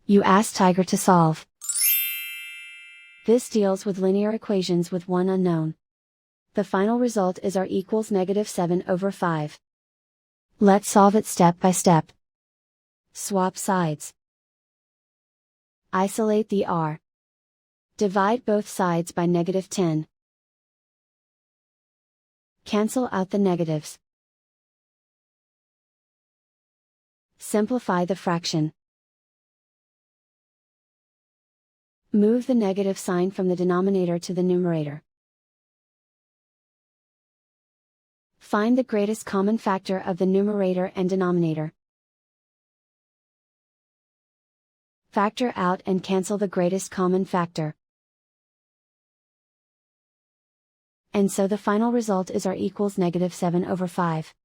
You ask Tiger to solve. This deals with linear equations with one unknown. The final result is r equals -7/5. Let's solve it step by step. Swap sides. Isolate the r. Divide both sides by -10. Cancel out the negatives. Simplify the fraction. Move the negative sign from the denominator to the numerator. Find the greatest common factor of the numerator and denominator. Factor out and cancel the greatest common factor. And so the final result is r equals -7/5.